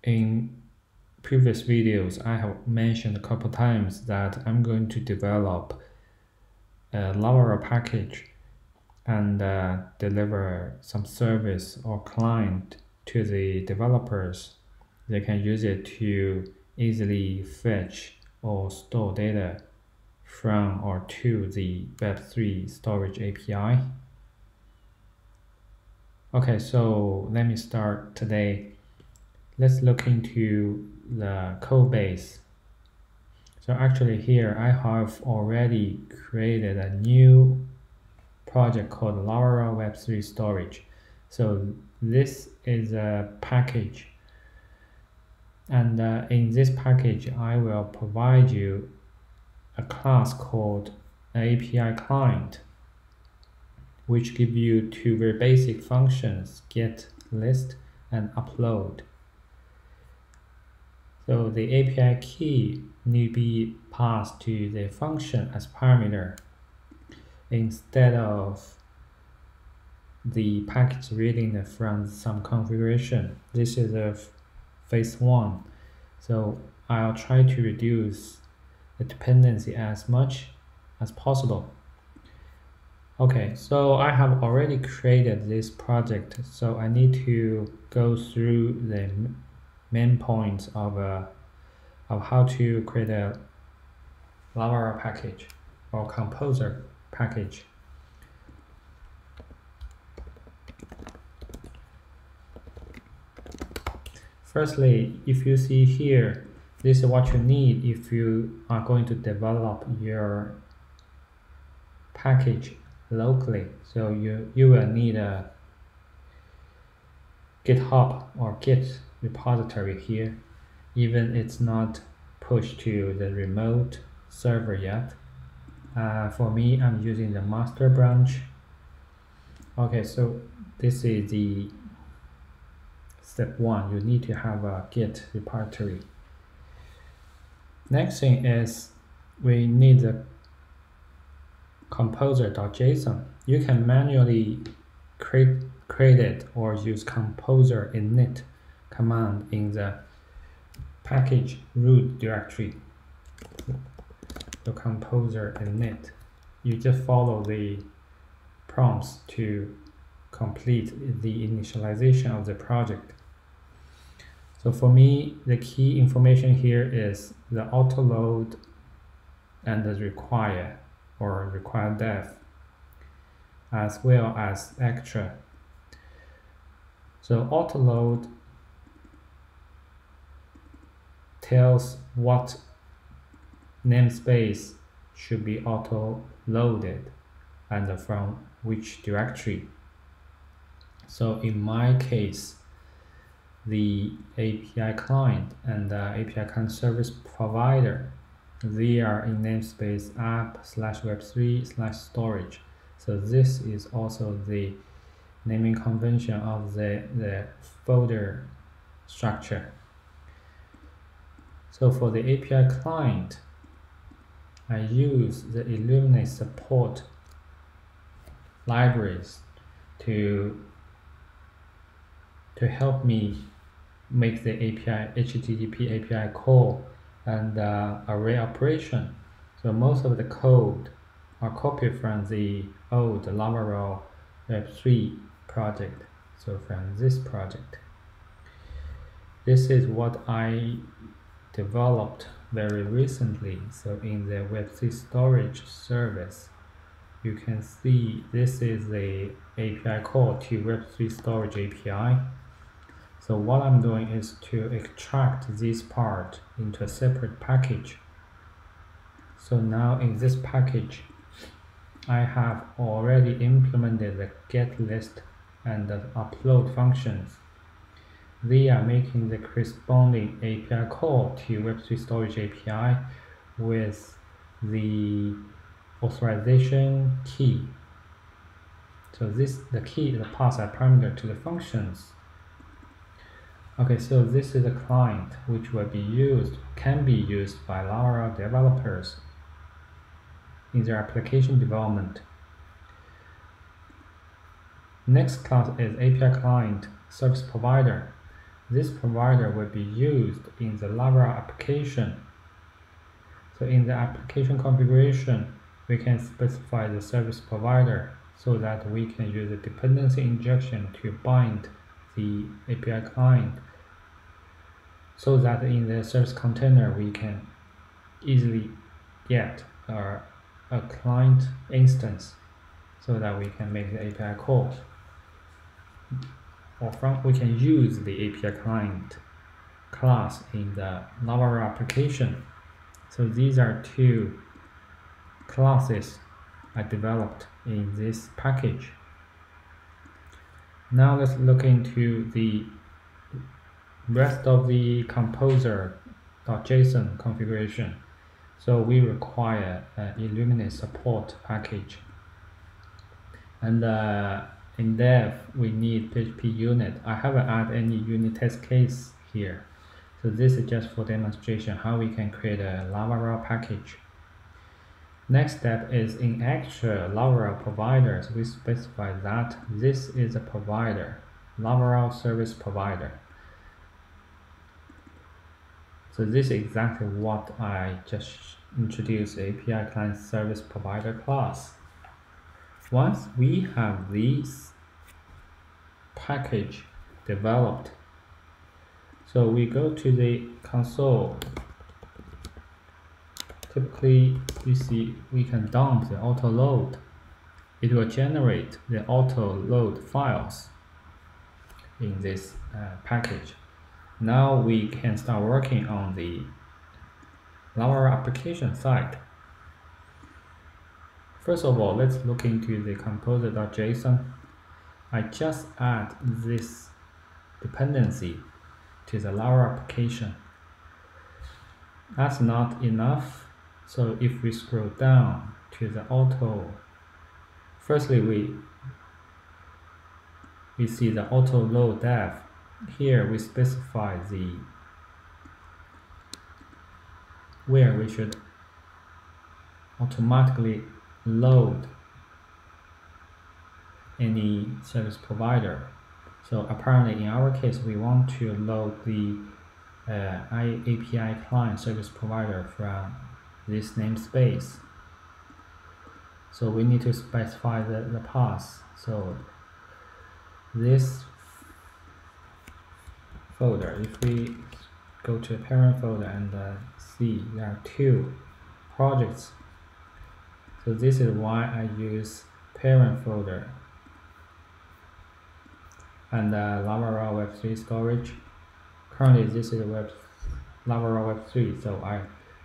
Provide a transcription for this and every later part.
In previous videos, I have mentioned a couple times that I'm going to develop a Laravel package and deliver some service or client to the developers. They can use it to easily fetch or store data from or to the Web3 storage API. Okay, so let me start today. Let's look into the code base. So actually here I have already created a new project called laravel-web3-storage. So this is a package, and in this package I will provide you a class called API client, which give you two very basic functions: get, list, and upload. So the API key need to be passed to the function as parameter instead of the package reading it from some configuration. This is a phase one. So I'll try to reduce the dependency as much as possible. Okay, so I have already created this project, so I need to go through the main points of how to create a Laravel package or composer package. Firstly, if you see here, this is what you need if you are going to develop your package locally. So you will need a GitHub or Git repository here, even it's not pushed to the remote server yet. For me, I'm using the master branch. Okay, so this is the step one. You need to have a Git repository. Next thing is we need the composer.json. You can manually create it or use composer init command in the package root directory. The composer init. You just follow the prompts to complete the initialization of the project. So for me, the key information here is the autoload and the require def, as well as extra. So autoload tells what namespace should be auto-loaded and from which directory. So in my case, the API client and the API client service provider, they are in namespace app/web3/storage. So this is also the naming convention of the folder structure. So for the API client, I use the Illuminate support libraries to help me make the HTTP API call and array operation. So most of the code are copied from the old Laravel Web3 project. So from this project, this is what I developed very recently. So in the Web3 storage service, you can see this is the API call to Web3 storage API. So what I'm doing is to extract this part into a separate package. So now in this package, I have already implemented the get, list, and the upload functions. They are making the corresponding API call to Web3 storage API with the authorization key. So the key is a pass parameter to the functions. Okay, so this is a client which can be used by Laravel developers in their application development. Next class is API client service provider. this provider will be used in the Laravel application. So in the application configuration, we can specify the service provider so that we can use the dependency injection to bind the API client, so that in the service container we can easily get a client instance so that we can make the API call. Or we can use the API client class in the Laravel application. So these are two classes I developed in this package. Now let's look into the rest of the composer.json configuration. So we require an Illuminate support package. And in dev, we need PHP unit. I haven't added any unit test case here. So this is just for demonstration how we can create a Laravel package. Next step is in actual Laravel providers, we specify that this is a provider, Laravel service provider. So this is exactly what I just introduced, API client service provider class. Once we have this package developed, so we go to the console. Typically, you see we can dump the auto load. It will generate the auto load files in this package. Now we can start working on the Laravel application side. First of all, let's look into the composer.json. I just add this dependency to the Laravel application. That's not enough. So if we scroll down to the auto, firstly we see the auto load dev. Here we specify where we should automatically load any service provider. So apparently in our case we want to load the API client service provider from this namespace. So we need to specify the path. So this folder, if we go to the parent folder and see there are two projects. So this is why I use parent folder and laravel-web3-storage. Currently this is Laravel Web3, so I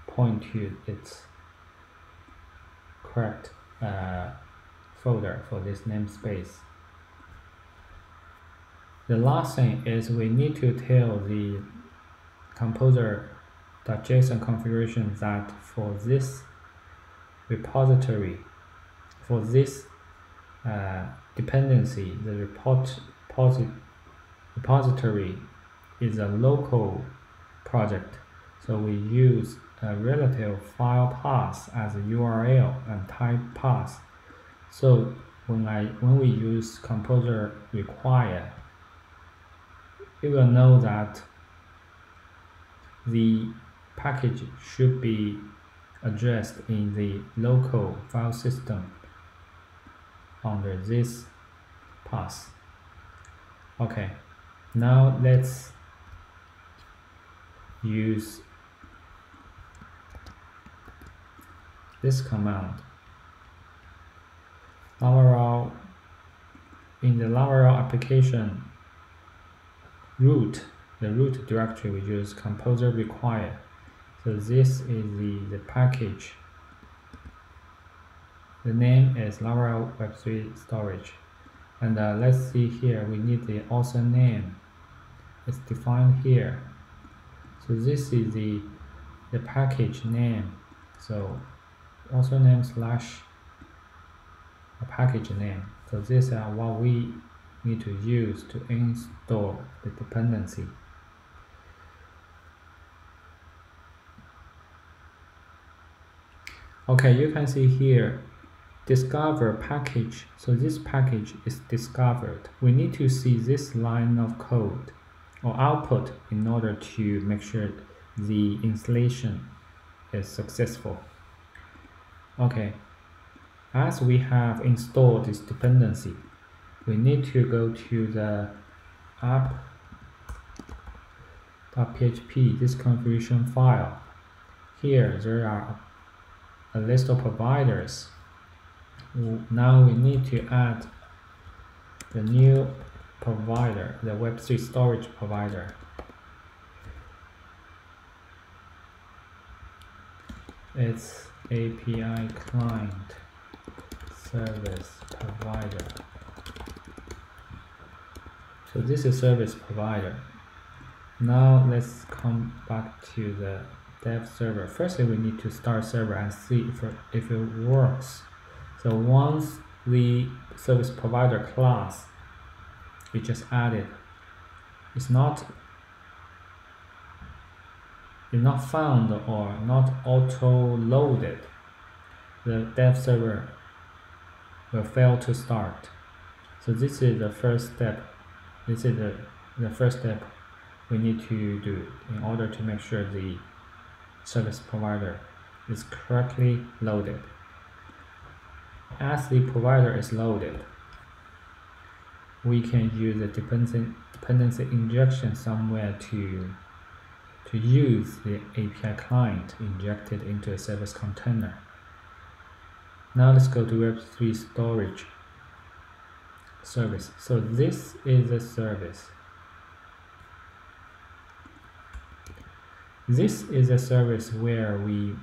point to its correct folder for this namespace. The last thing is we need to tell the composer.json configuration that for this repository, for this dependency, the repository is a local project. So we use a relative file path as a URL and type path. So when we use composer require, it will know that the package should be addressed in the local file system under this path. Okay, now let's use this command. Laravel, in the Laravel application root, the root directory we use composer require. So this is the package. The name is Laravel Web3-storage. And let's see here, we need the author name. It's defined here. So this is the package name. So author name slash a package name. So this is what we need to use to install the dependency. Okay, you can see here discover package. So this package is discovered. We need to see this line of code. or output in order to make sure the installation is successful. Okay, as we have installed this dependency, we need to go to the app.php, this configuration file. Here there are a list of providers. Now we need to add the new provider, the Web3 storage provider. It's API client service provider. So this is service provider. Now let's come back to the dev server. Firstly, we need to start server and see if it works. So once the service provider class we just added is not found or not auto-loaded, the dev server will fail to start. So this is the first step. This is the first step we need to do in order to make sure the service provider is correctly loaded. As the provider is loaded, we can use the dependency injection somewhere to use the API client injected into a service container. Now let's go to Web3 storage service. So this is a service. This is a service where we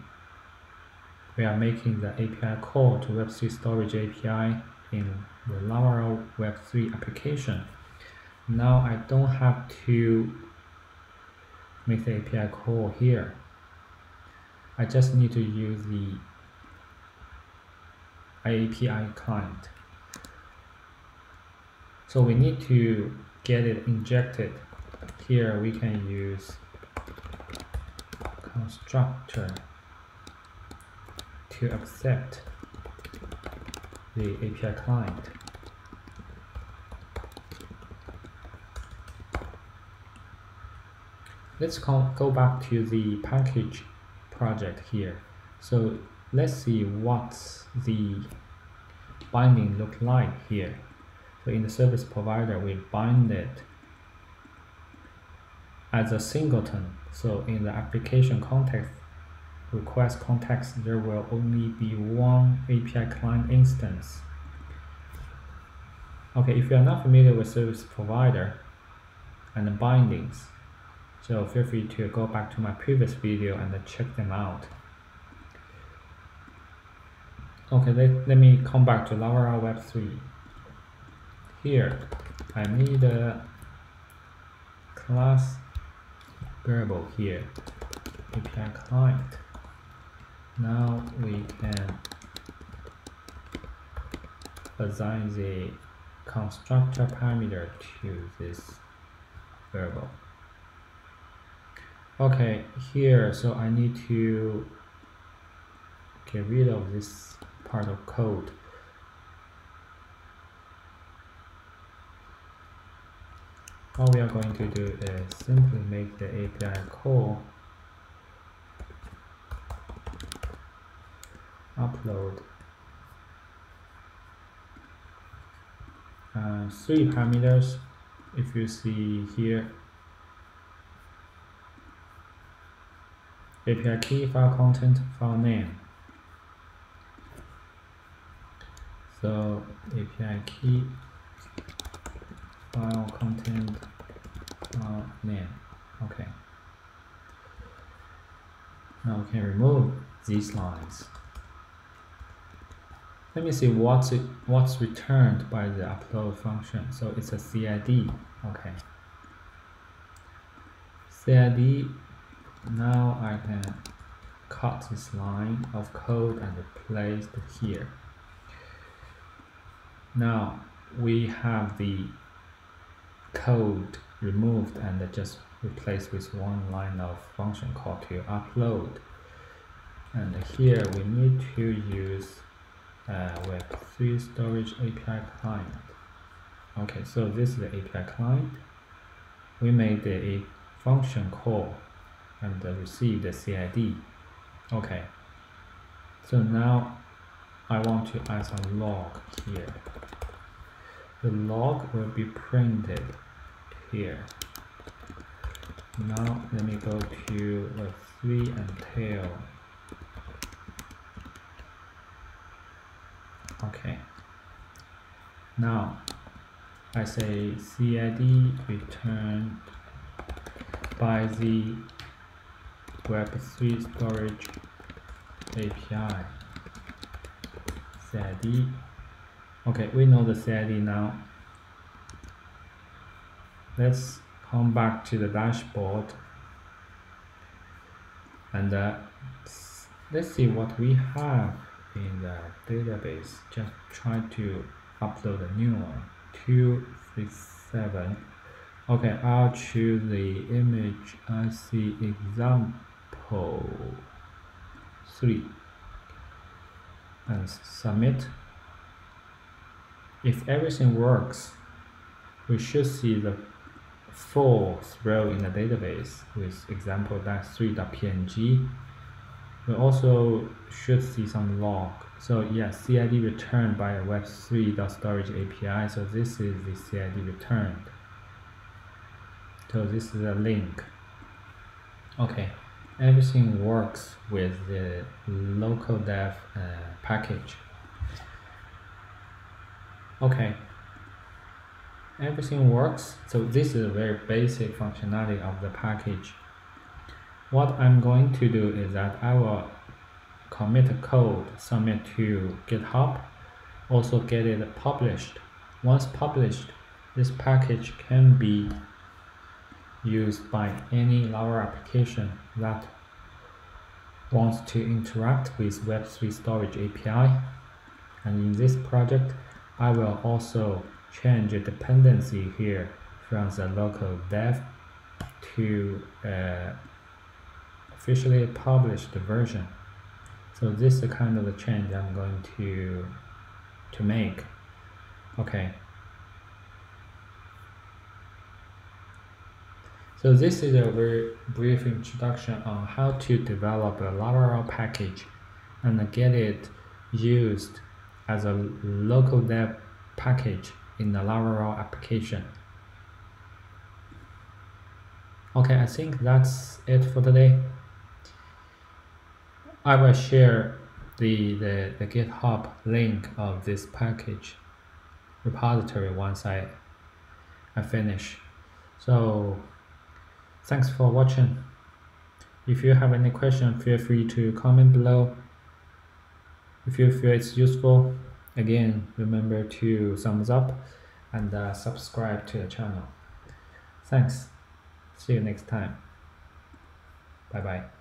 are making the API call to Web3 storage API in the Laravel Web3 application. Now I don't have to make the API call here. I just need to use the API client. So we need to get it injected. Here we can use constructor to accept the API client. Let's go back to the package project here. So let's see what the binding look like here. So in the service provider, we bind it as a singleton. So in the application context, request context, there will only be one API client instance. Okay, if you are not familiar with service provider and the bindings, so feel free to go back to my previous video and check them out. Okay, let me come back to Laravel Web3. Here, I need a class variable here, API client. Now we can assign the constructor parameter to this variable. Okay, here, so I need to get rid of this part of code. All we are going to do is simply make the API call, upload 3 parameters. If you see here, API key, file content, file name. So API key, file content, file name. Okay. Now we can remove these lines. Let me see what's returned by the upload function. So it's a CID. Okay. CID. Now I can cut this line of code and place it here. Now we have the code removed and just replaced with one line of function called to upload. And here we need to use Web3 storage API client. Okay, so this is the API client. we made a function call and receive the CID. Okay, so now I want to add some log here. The log will be printed here. Now let me go to Web3 and tail. Okay. Now I say CID returned by the Web3 storage API. CID. Okay, we know the CID now. Let's come back to the dashboard and let's see what we have in the database. Just try to upload a new one. 237. Okay, I'll choose the image. I see example 3 and submit. If everything works, we should see the fourth row in the database with example-3.png. We also should see some log. So yeah, CID returned by a web3.storage API. So this is the CID returned. So this is a link. Okay, everything works with the local dev package. Okay, everything works. So this is a very basic functionality of the package. What I'm going to do is that I will commit a code, submit to GitHub, also get it published. Once published, this package can be used by any Laravel application that wants to interact with Web3 storage API. And in this project, I will also change a dependency here from the local dev to officially published version. So this is the kind of the change I'm going to make. Okay. So this is a very brief introduction on how to develop a Laravel package and get it used as a local dev package in the Laravel application. Okay, I think that's it for today. I will share the GitHub link of this package repository once I finish. So thanks for watching. If you have any question, feel free to comment below. If you feel it's useful, again, remember to thumbs up and subscribe to the channel. Thanks. See you next time. Bye bye.